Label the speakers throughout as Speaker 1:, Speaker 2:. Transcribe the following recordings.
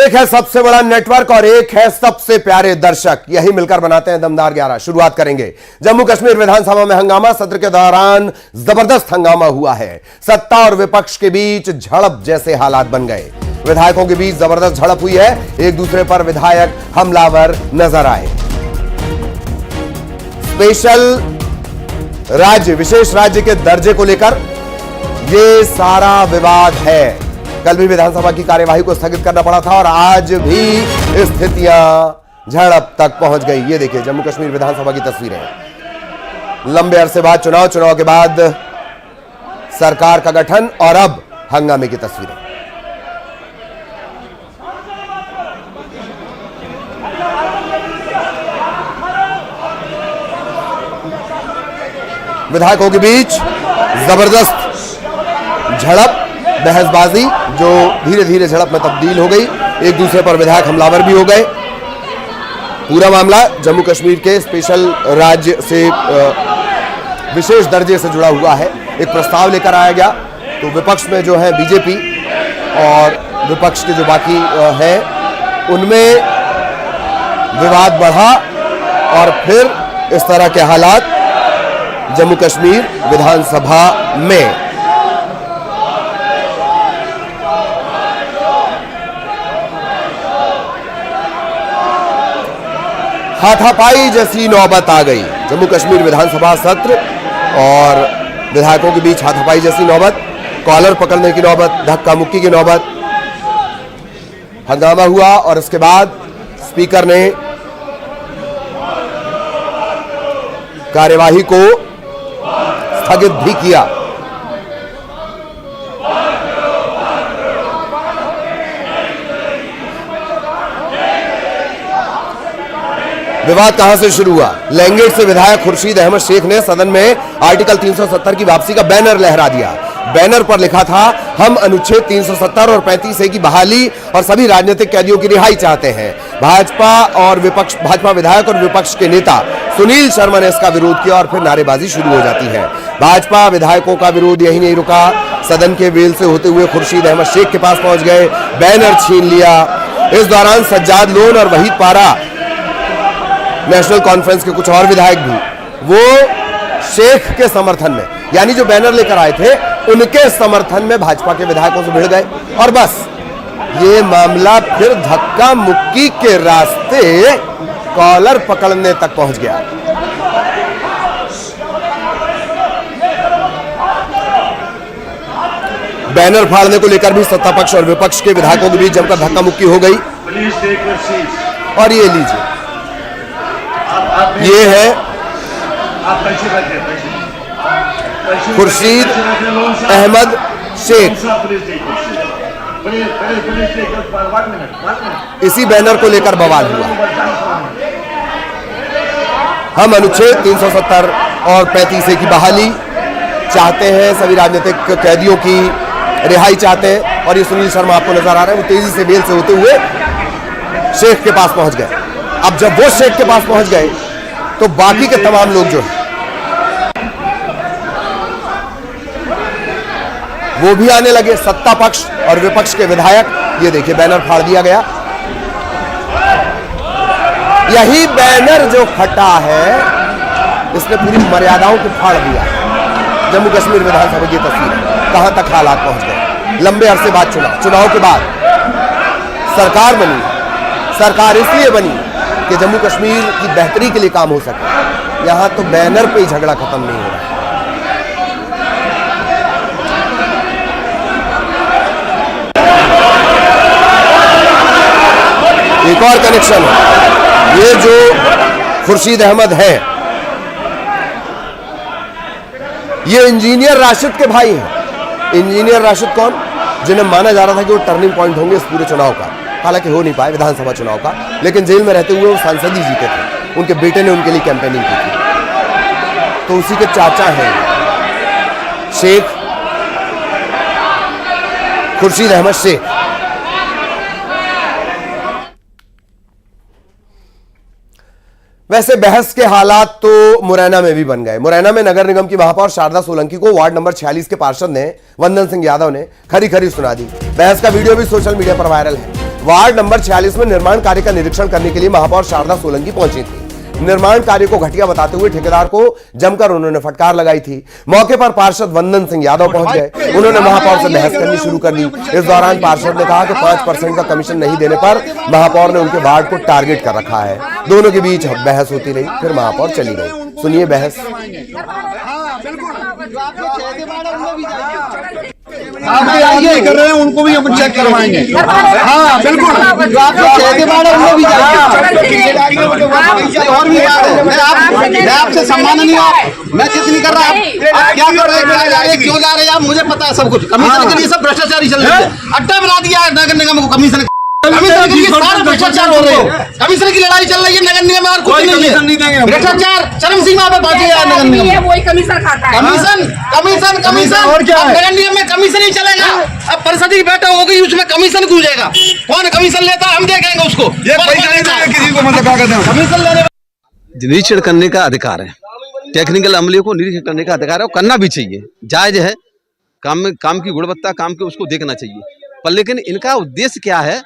Speaker 1: एक है सबसे बड़ा नेटवर्क और एक है सबसे प्यारे दर्शक, यही मिलकर बनाते हैं दमदार 11। शुरुआत करेंगे। जम्मू कश्मीर विधानसभा में हंगामा, सत्र के दौरान जबरदस्त हंगामा हुआ है। सत्ता और विपक्ष के बीच झड़प जैसे हालात बन गए। विधायकों के बीच जबरदस्त झड़प हुई है। एक दूसरे पर विधायक हमलावर नजर आए। स्पेशल राज्य, विशेष राज्य के दर्जे को लेकर यह सारा विवाद है। कल भी विधानसभा की कार्यवाही को स्थगित करना पड़ा था और आज भी स्थितियां झड़प तक पहुंच गई। ये देखिए जम्मू कश्मीर विधानसभा की तस्वीरें। लंबे अरसे बाद चुनाव के बाद सरकार का गठन और अब हंगामे की तस्वीरें। विधायकों के बीच जबरदस्त झड़प, बहसबाजी जो धीरे धीरे झड़प में तब्दील हो गई। एक दूसरे पर विधायक हमलावर भी हो गए। पूरा मामला जम्मू कश्मीर के स्पेशल राज्य से विशेष दर्जे से जुड़ा हुआ है। एक प्रस्ताव लेकर आया गया तो विपक्ष में जो है बीजेपी और विपक्ष के जो बाकी हैं उनमें विवाद बढ़ा और फिर इस तरह के हालात जम्मू कश्मीर विधानसभा में। हाथापाई जैसी नौबत आ गई। जम्मू कश्मीर विधानसभा सत्र और विधायकों के बीच हाथापाई जैसी नौबत, कॉलर पकड़ने की नौबत, धक्का मुक्की की नौबत। हंगामा हुआ और इसके बाद स्पीकर ने कार्यवाही को स्थगित भी किया। विवाद कहां से शुरू हुआ? लैंगेट से विधायक खुर्शीद अहमद शेख ने सदन में आर्टिकल 370 की वापसी का बैनर लहरा दिया। बैनर पर लिखा था, हम अनुच्छेद 370 और 35A की बहाली और सभी राजनीतिक कैदियों की रिहाई चाहते हैं। भाजपा विधायक और विपक्ष के नेता सुनील शर्मा ने इसका विरोध किया और फिर नारेबाजी शुरू हो जाती है। भाजपा विधायकों का विरोध यही नहीं रुका, सदन के वेल से होते हुए खुर्शीद अहमद शेख के पास पहुंच गए, बैनर छीन लिया। इस दौरान सज्जाद लोन और वहीद पारा, नेशनल कॉन्फ्रेंस के कुछ और विधायक भी, वो शेख के समर्थन में, यानी जो बैनर लेकर आए थे उनके समर्थन में भाजपा के विधायकों से भिड़ गए और बस ये मामला फिर धक्का मुक्की के रास्ते कॉलर पकड़ने तक पहुंच गया। बैनर फाड़ने को लेकर भी सत्ता पक्ष और विपक्ष के विधायकों के बीच जमकर धक्का मुक्की हो गई। और ये लीजिए, ये है खुर्शीद अहमद शेख। इसी बैनर को लेकर बवाल हुआ। हम अनुच्छेद 370 और 35A की बहाली चाहते हैं, सभी राजनीतिक कैदियों की रिहाई चाहते हैं। और ये सुनील शर्मा आपको नजर आ रहे हैं, वो तेजी से बेल से होते हुए शेख के पास पहुंच गए। अब जब वो शेख के पास पहुंच गए तो बाकी के तमाम लोग जो है वो भी आने लगे, सत्ता पक्ष और विपक्ष के विधायक। ये देखिए बैनर फाड़ दिया गया। यही बैनर जो फटा है इसने पूरी मर्यादाओं को फाड़ दिया। जम्मू कश्मीर विधानसभा की तस्वीर कहां तक हालात पहुंच गए। लंबे अरसे बाद चुनाव के बाद सरकार बनी। सरकार इसलिए बनी कि जम्मू कश्मीर की बेहतरी के लिए काम हो सके। यहां तो बैनर पे ही झगड़ा खत्म नहीं हो रहा। एक और कनेक्शन है, ये जो खुर्शीद अहमद है ये इंजीनियर राशिद के भाई हैं। इंजीनियर राशिद कौन? जिन्हें माना जा रहा था कि वो टर्निंग पॉइंट होंगे इस पूरे चुनाव का। हालांकि हो नहीं पाए विधानसभा चुनाव का, लेकिन जेल में रहते हुए वो सांसद ही जीते थे। उनके बेटे ने उनके लिए कैंपेनिंग की थी, तो उसी के चाचा हैं शेख खुर्शीद अहमद शेख। वैसे बहस के हालात तो मुरैना में भी बन गए। मुरैना में नगर निगम की महापौर शारदा सोलंकी को वार्ड नंबर 46 के पार्षद ने, वंदन सिंह यादव ने, खरी खरी सुना दी। बहस का वीडियो भी सोशल मीडिया पर वायरल है। वार्ड नंबर 46 में निर्माण कार्य का निरीक्षण करने के लिए महापौर शारदा सोलंकी पहुंची थी। निर्माण कार्य को घटिया बताते हुए ठेकेदार को जमकर उन्होंने फटकार लगाई थी। मौके पर पार्षद वंदन सिंह यादव पहुंच गए। उन्होंने महापौर से बहस करनी शुरू कर दी। इस दौरान पार्षद ने कहा कि 5% का कमीशन नहीं देने पर महापौर ने उनके वार्ड को टारगेट कर रखा है। दोनों के बीच बहस होती रही, फिर महापौर चली गई। सुनिए बहस।
Speaker 2: आप आइए कर रहे हैं, उनको भी हम चेक करवाएंगे। हाँ बिल्कुल, जो आप उनको भी और भी बात है। मैं आपसे सम्माननीय हूँ, मैं जितनी कर रहा हूँ। आप क्या कर रहे हैं, क्यों जा रहे हैं आप, मुझे पता है सब कुछ। कमीशन के लिए सब भ्रष्टाचारी चल रहे हैं। अड्डा बना दिया है नगर निगम को। कमीशन के लिए सारे भ्रष्टाचार हो रहे हैं। कमीशन की लड़ाई चल रही है नगर निगम में, कुछ नहीं है। भ्रष्टाचार चरम सीमा पे पहुंचे हैं नगर निगम में।
Speaker 3: वही कमीशन खाता है।
Speaker 2: कमीशन और क्या है?
Speaker 3: नगर निगम में कमीशन ही चलेगा। अब परिषद की बैठक हो गई, उसमें कमीशन गूंजेगा। कौन कमीशन लेता है हम देखेंगे उसको।
Speaker 2: ये पैसा नहीं देगा किसी को, मतलब क्या कहते हैं,
Speaker 3: कमीशन लेने
Speaker 4: निरीक्षण करने का अधिकार है। टेक्निकल अमले को निरीक्षण करने का अधिकार है और करना भी चाहिए, जायज है। काम की गुणवत्ता, काम के उसको देखना चाहिए। पर लेकिन इनका उद्देश्य क्या है?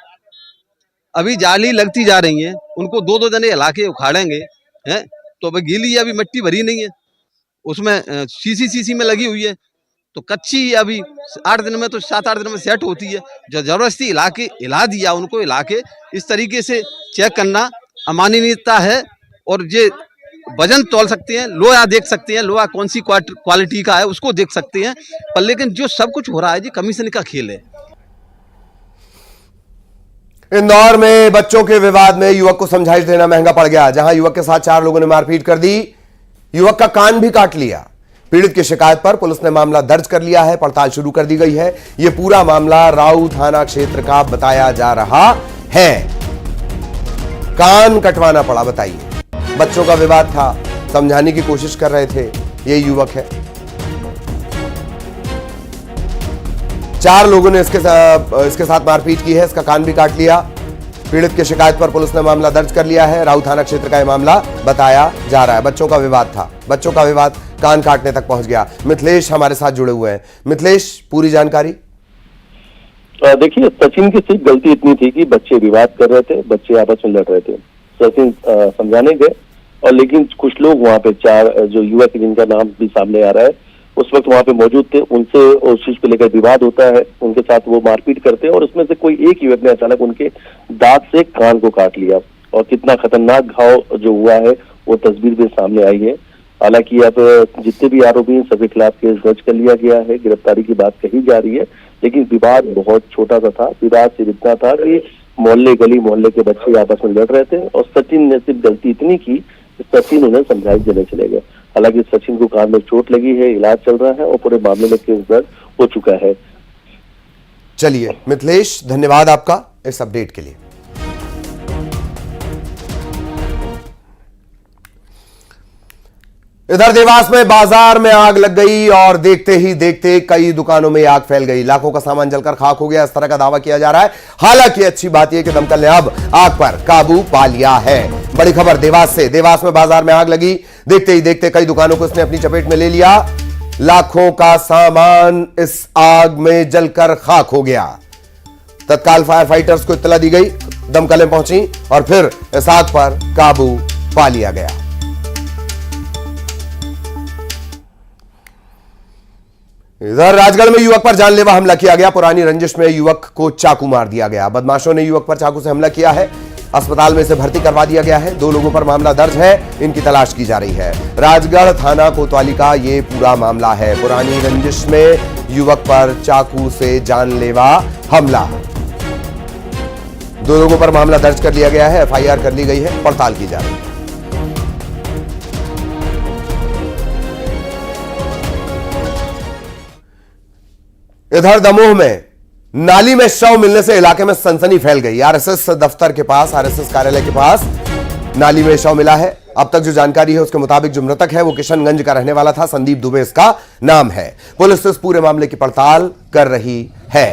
Speaker 4: अभी जाली लगती जा रही है, उनको दो जने इलाके उखाड़ेंगे हैं, तो अभी गीली अभी मिट्टी भरी नहीं है, उसमें सीसी में लगी हुई है, तो कच्ची अभी 8 दिन में तो 7-8 दिन में सेट होती है। जो जबरदस्ती इलाके हिला दिया उनको, इलाके इस तरीके से चेक करना अमानवीयता है। और ये वजन तोल सकते हैं, लोहा देख सकते हैं, लोहा कौन सी क्वालिटी का है उसको देख सकते हैं। पर लेकिन जो सब कुछ हो रहा है जी कमीशन का खेल है।
Speaker 1: इंदौर में बच्चों के विवाद में युवक को समझाइश देना महंगा पड़ गया। जहां युवक के साथ 4 लोगों ने मारपीट कर दी, युवक का कान भी काट लिया। पीड़ित की शिकायत पर पुलिस ने मामला दर्ज कर लिया है, पड़ताल शुरू कर दी गई है। यह पूरा मामला राऊ थाना क्षेत्र का बताया जा रहा है। कान कटवाना पड़ा, बताइए। बच्चों का विवाद था, समझाने की कोशिश कर रहे थे, ये युवक है। 4 लोगों ने इसके साथ मारपीट की है, इसका कान भी काट लिया। पीड़ित की शिकायत पर पुलिस ने मामला दर्ज कर लिया है। राऊ थाना क्षेत्र का यह मामला बताया जा रहा है। बच्चों का विवाद था, बच्चों का विवाद कान काटने तक पहुंच गया। मिथिलेश हमारे साथ जुड़े हुए हैं। मिथिलेश, पूरी जानकारी।
Speaker 5: देखिए, सचिन की सिर्फ गलती इतनी थी कि बच्चे विवाद कर रहे थे, बच्चे आपस में लड़ रहे थे। सचिन समझाने गए, और लेकिन कुछ लोग वहाँ पे 4 जो युवक जिनका नाम भी सामने आ रहा है, उस वक्त वहाँ पे मौजूद थे। उनसे उस चीज को लेकर विवाद होता है, उनके साथ वो मारपीट करते हैं, और उसमें से कोई एक युवक ने अचानक उनके दांत से कान को काट लिया। और कितना खतरनाक घाव जो हुआ है वो तस्वीर भी सामने आई है। हालांकि अब जितने भी आरोपी हैं सबके खिलाफ केस दर्ज कर लिया गया है, गिरफ्तारी की बात कही जा रही है। लेकिन विवाद बहुत छोटा सा था। विवाद सिर्फ इतना था कि गली मोहल्ले के बच्चे आपस में लड़ रहे थे, और सचिन ने सिर्फ गलती इतनी की, सचिन उन्हें समझाइश देने चले गए। हालांकि सचिन को कान में चोट लगी है, इलाज चल रहा है, और पूरे मामले में केस दर्ज हो चुका है।
Speaker 1: चलिए मिथिलेश, धन्यवाद आपका इस अपडेट के लिए। इधर देवास में बाजार में आग लग गई और देखते ही देखते कई दुकानों में आग फैल गई। लाखों का सामान जलकर खाक हो गया, इस तरह का दावा किया जा रहा है। हालांकि अच्छी बात यह कि दमकल ने अब आग पर काबू पा लिया है। बड़ी खबर देवास से। देवास में बाजार में आग लगी, देखते ही देखते कई दुकानों को इसने अपनी चपेट में ले लिया। लाखों का सामान इस आग में जलकर खाक हो गया। तत्काल फायर फाइटर्स को इत्तला दी गई, दमकलें पहुंची और फिर इस आग पर काबू पा लिया गया। इधर राजगढ़ में युवक पर जानलेवा हमला किया गया। पुरानी रंजिश में युवक को चाकू मार दिया गया। बदमाशों ने युवक पर चाकू से हमला किया है। अस्पताल में इसे भर्ती करवा दिया गया है। 2 लोगों पर मामला दर्ज है, इनकी तलाश की जा रही है। राजगढ़ थाना कोतवाली का ये पूरा मामला है। पुरानी रंजिश में युवक पर चाकू से जानलेवा हमला। 2 लोगों पर मामला दर्ज कर लिया गया है, FIR कर ली गई है, पड़ताल की जा रही है। इधर दमोह में नाली में शव मिलने से इलाके में सनसनी फैल गई। आरएसएस दफ्तर के पास, आरएसएस कार्यालय के पास नाली में शव मिला है। अब तक जो जानकारी है उसके मुताबिक जो मृतक है वो किशनगंज का रहने वाला था। संदीप दुबे इसका नाम है। पुलिस इस पूरे मामले की पड़ताल कर रही है।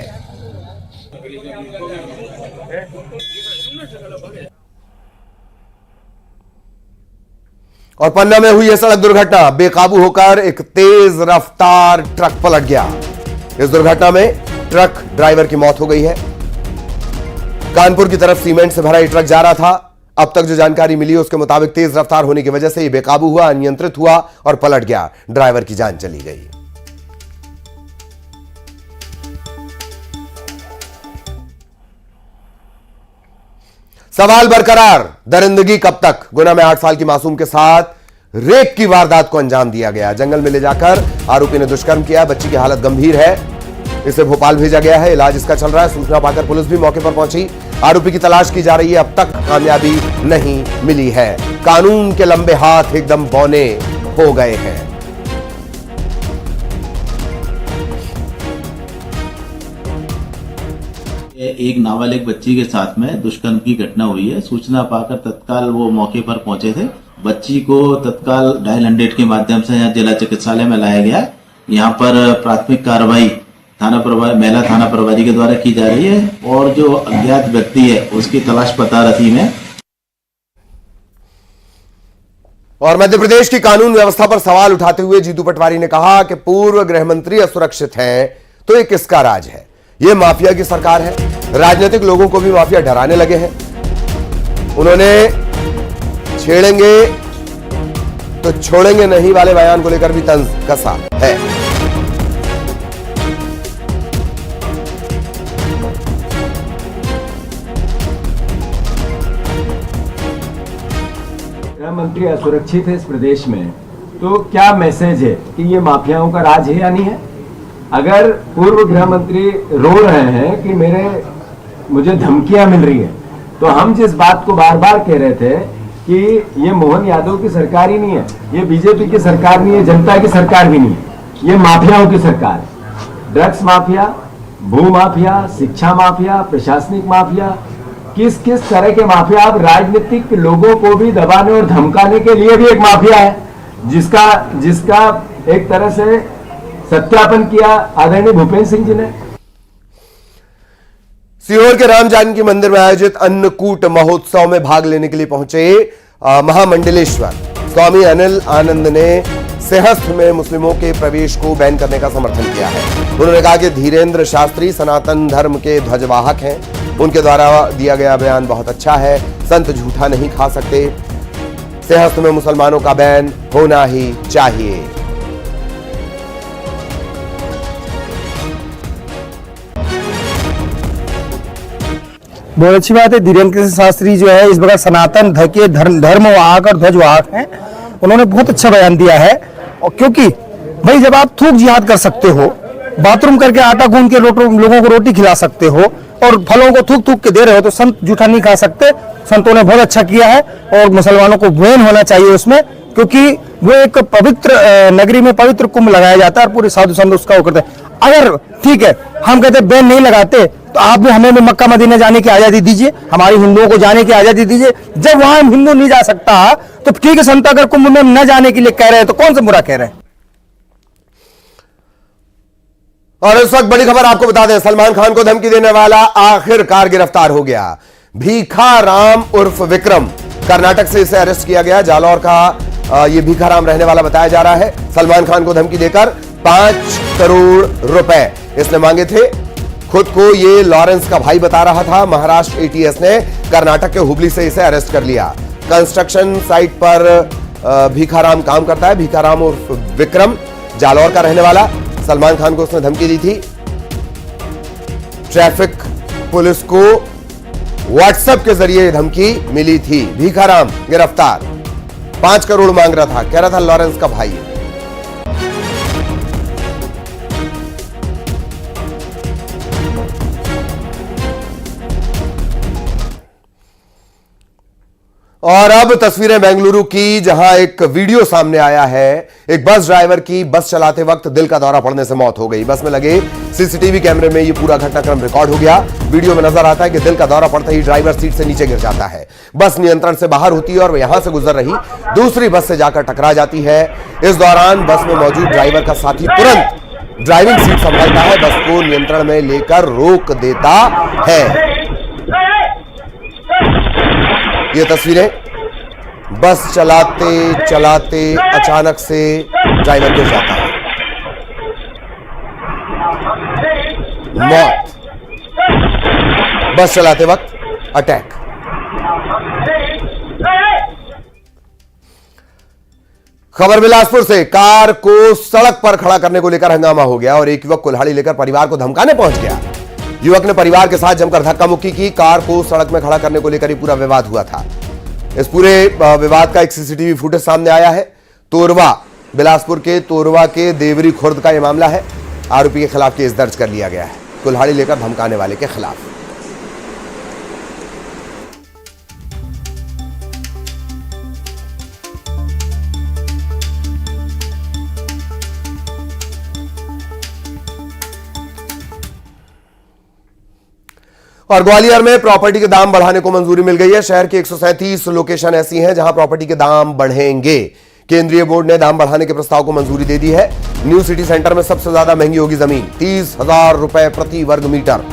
Speaker 1: और पन्ना में हुई यह सड़क दुर्घटना। बेकाबू होकर एक तेज रफ्तार ट्रक पलट गया। इस दुर्घटना में ट्रक ड्राइवर की मौत हो गई है। कानपुर की तरफ सीमेंट से भरा ये ट्रक जा रहा था। अब तक जो जानकारी मिली उसके मुताबिक तेज रफ्तार होने की वजह से ये बेकाबू हुआ, अनियंत्रित हुआ और पलट गया। ड्राइवर की जान चली गई। सवाल बरकरार, दरिंदगी कब तक? गुना में 8 साल की मासूम के साथ रेप की वारदात को अंजाम दिया गया। जंगल में ले जाकर आरोपी ने दुष्कर्म किया। बच्ची की हालत गंभीर है, इसे भोपाल भेजा गया है, इलाज इसका चल रहा है। सूचना पाकर पुलिस भी मौके पर पहुंची। आरोपी की तलाश की जा रही है, अब तक कामयाबी नहीं मिली है। कानून के लंबे हाथ एकदम बौने हो गए हैं।
Speaker 6: एक नाबालिग बच्ची के साथ में दुष्कर्म की घटना हुई है। सूचना पाकर तत्काल वो मौके पर पहुंचे थे। बच्ची को तत्काल डायल 100 के माध्यम से यहाँ जिला चिकित्सालय में लाया गया। यहाँ पर प्राथमिक कार्रवाई महिला थाना प्रभारी के द्वारा की जा रही है और जो अज्ञात व्यक्ति है उसकी तलाश पता रही में।
Speaker 1: और मध्य प्रदेश की कानून व्यवस्था पर सवाल उठाते हुए जीतू पटवारी ने कहा कि पूर्व गृह मंत्री असुरक्षित हैं तो ये किसका राज है? ये माफिया की सरकार है। राजनीतिक लोगों को भी माफिया डराने लगे हैं। उन्होंने छेड़ेंगे तो छोड़ेंगे नहीं वाले बयान को लेकर भी तंज कसा है।
Speaker 7: गृह मंत्री असुरक्षित है इस प्रदेश में, तो क्या मैसेज है कि ये माफियाओं का राज है या नहीं है? अगर पूर्व गृह मंत्री रो रहे हैं कि मुझे धमकियां मिल रही है, तो हम जिस बात को बार बार कह रहे थे कि ये मोहन यादव की सरकार ही नहीं है, ये बीजेपी की सरकार नहीं है, जनता की सरकार भी नहीं है, ये माफियाओं की सरकार है। ड्रग्स माफिया, भू माफिया, शिक्षा माफिया, प्रशासनिक माफिया, किस किस तरह के माफिया। अब राजनीतिक लोगों को भी दबाने और धमकाने के लिए भी एक माफिया है, जिसका एक तरह से सत्यापन किया आदरणीय भूपेंद्र सिंह जी ने।
Speaker 1: सीहोर के राम जानकी मंदिर में आयोजित अन्नकूट महोत्सव में भाग लेने के लिए पहुंचे महामंडलेश्वर स्वामी अनिल आनंद ने सिंहस्थ में मुस्लिमों के प्रवेश को बैन करने का समर्थन किया है। उन्होंने कहा कि धीरेन्द्र शास्त्री सनातन धर्म के ध्वजवाहक हैं। उनके द्वारा दिया गया बयान बहुत अच्छा है। संत झूठा नहीं खा सकते। सिंहस्थ में मुसलमानों का बैन होना ही चाहिए।
Speaker 8: बहुत अच्छी बात है। धीरेन्द्र शास्त्री जो है इस बार सनातन धर्म वाहक और ध्वज वाहक हैं। उन्होंने बहुत अच्छा बयान दिया है। और क्योंकि भाई जब आप थूक जिहाद कर सकते हो, बाथरूम करके आटा गूंद के लोगों को रोटी खिला सकते हो और फलों को थूक थूक के दे रहे हो, तो संत जूठा नहीं खा सकते। संतों ने बहुत अच्छा किया है और मुसलमानों को बैन होना चाहिए उसमें, क्योंकि वो एक पवित्र नगरी में पवित्र कुंभ लगाया जाता है और पूरे साधु संत उसका वो करते हैं। अगर ठीक है हम कहते बैन नहीं लगाते तो आप भी हमें भी मक्का मदीना जाने की आजादी दीजिए, हमारे हिंदुओं को जाने की आजादी दीजिए। जब वहां हिंदू नहीं जा सकता तो ठीक है, संत अगर कुंभ में न जाने के लिए कह रहे हैं तो कौन सा बुरा कह रहे हैं।
Speaker 1: और इस वक्त बड़ी खबर आपको बता दें, सलमान खान को धमकी देने वाला आखिरकार गिरफ्तार हो गया। भीखा राम उर्फ विक्रम, कर्नाटक से इसे अरेस्ट किया गया। जालौर का ये भीखा राम रहने वाला बताया जा रहा है। सलमान खान को धमकी देकर 5 करोड़ रुपए इसने मांगे थे। खुद को ये लॉरेंस का भाई बता रहा था। महाराष्ट्र एटीएस ने कर्नाटक के हुबली से इसे अरेस्ट कर लिया। कंस्ट्रक्शन साइट पर भीखाराम काम करता है। भीखाराम उर्फ विक्रम जालौर का रहने वाला। सलमान खान को उसने धमकी दी थी। ट्रैफिक पुलिस को व्हाट्सएप के जरिए धमकी मिली थी। भीखाराम गिरफ्तार, 5 करोड़ मांग रहा था, कह रहा था लॉरेंस का भाई। और अब तस्वीरें बेंगलुरु की, जहां एक वीडियो सामने आया है। एक बस ड्राइवर की बस चलाते वक्त दिल का दौरा पड़ने से मौत हो गई। बस में लगे सीसीटीवी कैमरे में यह पूरा घटनाक्रम रिकॉर्ड हो गया। वीडियो में नजर आता है कि दिल का दौरा पड़ते ही ड्राइवर सीट से नीचे गिर जाता है। बस नियंत्रण से बाहर होती है और वह यहां से गुजर रही दूसरी बस से जाकर टकरा जाती है। इस दौरान बस में मौजूद ड्राइवर का साथी तुरंत ड्राइविंग सीट संभालता है, बस को नियंत्रण में लेकर रोक देता है। ये तस्वीरें, बस चलाते चलाते अचानक से ड्राइवर गिर जाता है, मौत। बस चलाते वक्त अटैक। खबर बिलासपुर से, कार को सड़क पर खड़ा करने को लेकर हंगामा हो गया और एक युवक कुल्हाड़ी लेकर परिवार को धमकाने पहुंच गया। युवक ने परिवार के साथ जमकर धक्का मुक्की की। कार को सड़क में खड़ा करने को लेकर ही पूरा विवाद हुआ था। इस पूरे विवाद का एक सीसीटीवी फुटेज सामने आया है। तोरवा, बिलासपुर के तोरवा के देवरी खुर्द का यह मामला है। आरोपी के खिलाफ केस दर्ज कर लिया गया है, कुल्हाड़ी लेकर धमकाने वाले के खिलाफ। और ग्वालियर में प्रॉपर्टी के दाम बढ़ाने को मंजूरी मिल गई है। शहर की 137 लोकेशन ऐसी हैं जहां प्रॉपर्टी के दाम बढ़ेंगे। केंद्रीय बोर्ड ने दाम बढ़ाने के प्रस्ताव को मंजूरी दे दी है। न्यू सिटी सेंटर में सबसे ज्यादा महंगी होगी जमीन, 30,000 रुपए प्रति वर्ग मीटर।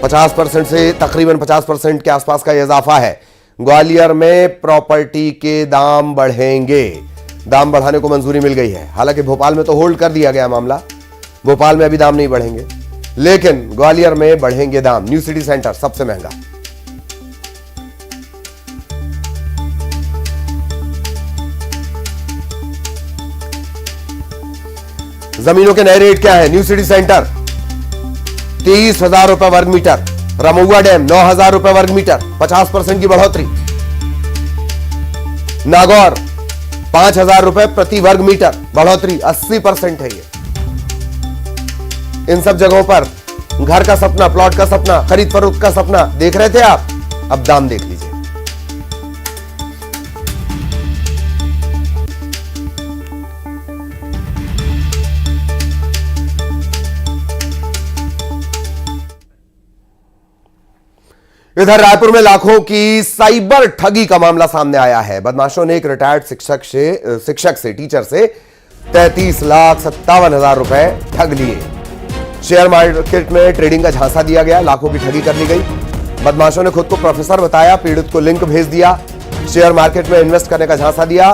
Speaker 1: 50% से तकरीबन 50% के आसपास का इजाफा है। ग्वालियर में प्रॉपर्टी के दाम बढ़ेंगे। दाम बढ़ाने को मंजूरी मिल गई है। हालांकि भोपाल में तो होल्ड कर दिया गया मामला, भोपाल में अभी दाम नहीं बढ़ेंगे, लेकिन ग्वालियर में बढ़ेंगे दाम। न्यू सिटी सेंटर सबसे महंगा। जमीनों के नए रेट क्या है? न्यू सिटी सेंटर 30,000 रुपए वर्ग मीटर, रमौआ डैम 9,000 रुपए वर्ग मीटर, 50% की बढ़ोतरी। नागौर 5,000 रुपए प्रति वर्ग मीटर, बढ़ोतरी 80% है। ये इन सब जगहों पर घर का सपना, प्लॉट का सपना, खरीद फरोख्त का सपना देख रहे थे आप, अब दाम देख लीजिए। इधर रायपुर में लाखों की साइबर ठगी का मामला सामने आया है। बदमाशों ने एक रिटायर्ड शिक्षक से टीचर से 33,57,000 रुपए ठग लिए। शेयर मार्केट में ट्रेडिंग का झांसा दिया गया, लाखों की ठगी कर ली गई। बदमाशों ने खुद को प्रोफेसर बताया, पीड़ित को लिंक भेज दिया, शेयर मार्केट में इन्वेस्ट करने का झांसा दिया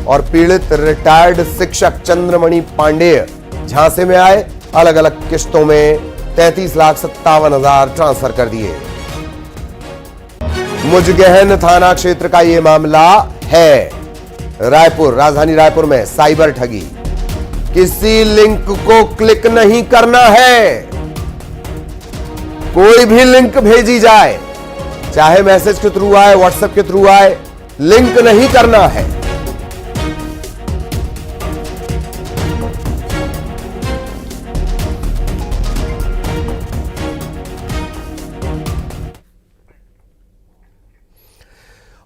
Speaker 1: और पीड़ित रिटायर्ड शिक्षक चंद्रमणि पांडेय झांसे में आए। अलग अलग किस्तों में 33,57,000 ट्रांसफर कर दिए। मुजगहन थाना क्षेत्र का यह मामला है। रायपुर, राजधानी रायपुर में साइबर ठगी। किसी लिंक को क्लिक नहीं करना है। कोई भी लिंक भेजी जाए, चाहे मैसेज के थ्रू आए, व्हाट्सएप के थ्रू आए, लिंक नहीं करना है।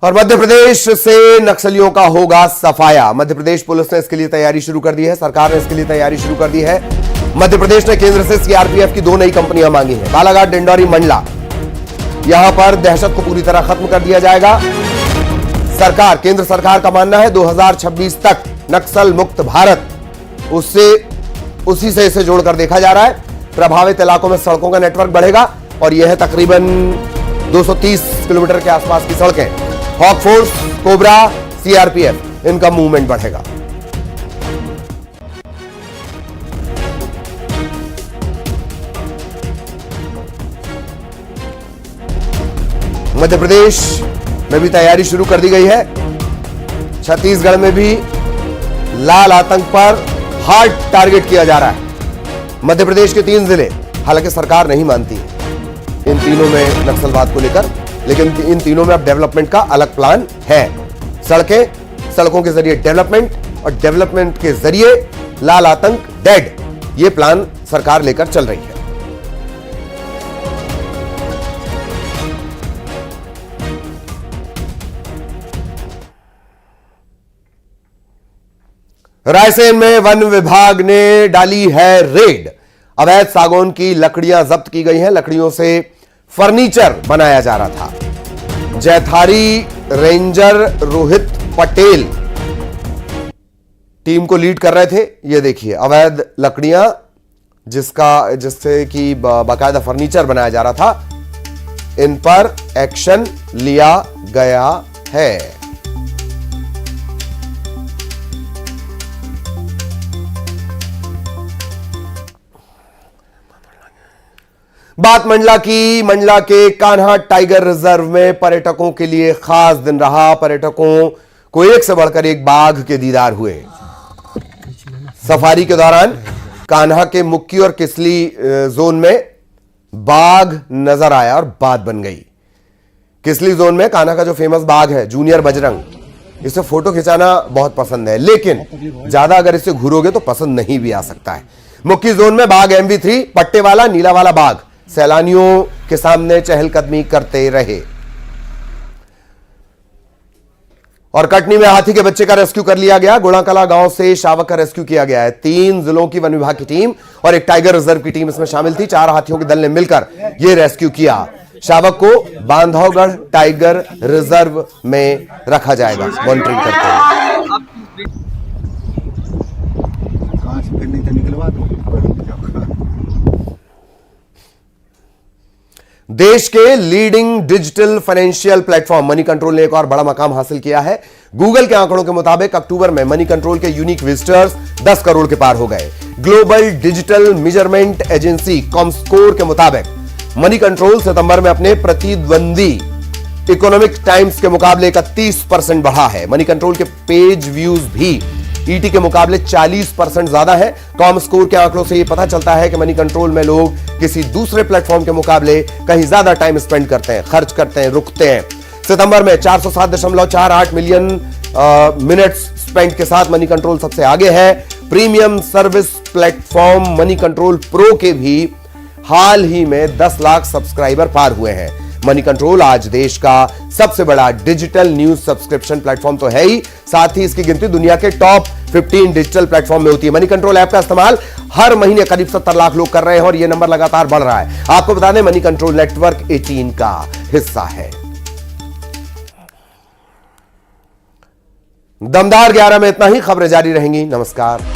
Speaker 1: और मध्य प्रदेश से नक्सलियों का होगा सफाया। मध्य प्रदेश पुलिस ने इसके लिए तैयारी शुरू कर दी है, सरकार ने इसके लिए तैयारी शुरू कर दी है। मध्य प्रदेश ने केंद्र से सीआरपीएफ की 2 नई कंपनियां मांगी हैं, बालाघाट, डिंडौरी, मंडला। यहां पर दहशत को पूरी तरह खत्म कर दिया जाएगा। केंद्र सरकार का मानना है 2026 तक नक्सल मुक्त भारत, उसी से इसे जोड़कर देखा जा रहा है। प्रभावित इलाकों में सड़कों का नेटवर्क बढ़ेगा और यह है तकरीबन 230 किलोमीटर के आसपास की सड़कें। हॉक फोर्स, कोबरा, सीआरपीएफ, इनका मूवमेंट बढ़ेगा। मध्य प्रदेश में भी तैयारी शुरू कर दी गई है। छत्तीसगढ़ में भी लाल आतंक पर हार्ड टारगेट किया जा रहा है। मध्य प्रदेश के 3 जिले, हालांकि सरकार नहीं मानती है इन तीनों में नक्सलवाद को लेकर, लेकिन इन तीनों में अब डेवलपमेंट का अलग प्लान है। सड़कों के जरिए डेवलपमेंट और डेवलपमेंट के जरिए लाल आतंक डेड, ये प्लान सरकार लेकर चल रही है। रायसेन में वन विभाग ने डाली है रेड। अवैध सागौन की लकड़ियां जब्त की गई हैं। लकड़ियों से फर्नीचर बनाया जा रहा था। जैथारी रेंजर रोहित पटेल टीम को लीड कर रहे थे। ये देखिए, अवैध लकड़ियां जिससे कि बाकायदा फर्नीचर बनाया जा रहा था, इन पर एक्शन लिया गया है। बात मंडला की। मंडला के कान्हा टाइगर रिजर्व में पर्यटकों के लिए खास दिन रहा। पर्यटकों को एक से बढ़कर एक बाघ के दीदार हुए। सफारी के दौरान कान्हा के मुक्की और किसली जोन में बाघ नजर आया और बात बन गई। किसली जोन में कान्हा का जो फेमस बाघ है जूनियर बजरंग, इसे फोटो खिंचाना बहुत पसंद है, लेकिन ज्यादा अगर इसे घूरोगे तो पसंद नहीं भी आ सकता है। मुक्की जोन में बाघ MV3 पट्टे वाला नीला वाला बाघ सैलानियों के सामने चहलकदमी करते रहे। और कटनी में हाथी के बच्चे का रेस्क्यू कर लिया गया। गुड़ाकला गांव से शावक का रेस्क्यू किया गया है। 3 जिलों की वन विभाग की टीम और एक टाइगर रिजर्व की टीम इसमें शामिल थी। 4 हाथियों के दल ने मिलकर यह रेस्क्यू किया। शावक को बांधवगढ़ टाइगर रिजर्व में रखा जाएगा मॉनिटरिंग करते हुए। देश के leading digital financial platform money control ने एक और बड़ा मकाम हासिल किया है। गूगल के आंकड़ों के मुताबिक अक्टूबर में मनी कंट्रोल के यूनिक विजिटर्स 10 करोड़ के पार हो गए। Global digital measurement agency Comscore के मुताबिक मनी कंट्रोल सितंबर में अपने प्रतिद्वंदी इकोनॉमिक टाइम्स के मुकाबले 31% बढ़ा है। मनी कंट्रोल के पेज व्यूज भी ईटी के मुकाबले 40% ज्यादा है। कॉमस्कोर के आंकड़ों से यह पता चलता है कि मनी कंट्रोल में लोग किसी दूसरे प्लेटफॉर्म के मुकाबले कहीं ज्यादा टाइम स्पेंड करते हैं, खर्च करते हैं, रुकते हैं। सितंबर में 407.48 मिलियन मिनट्स स्पेंड के साथ मनी कंट्रोल सबसे आगे है। Premium service platform money control pro के भी हाल ही में 10 लाख सब्सक्राइबर पार हुए हैं। मनी कंट्रोल आज देश का सबसे बड़ा डिजिटल न्यूज सब्सक्रिप्शन प्लेटफॉर्म तो है ही, साथ ही इसकी गिनती दुनिया के टॉप 15 डिजिटल प्लेटफॉर्म में होती है। मनी कंट्रोल ऐप का इस्तेमाल हर महीने करीब 70 लाख लोग कर रहे हैं और यह नंबर लगातार बढ़ रहा है। आपको बता दें मनी कंट्रोल नेटवर्क 18 का हिस्सा है। दमदार 11 में इतना ही। खबरें जारी रहेंगी। नमस्कार।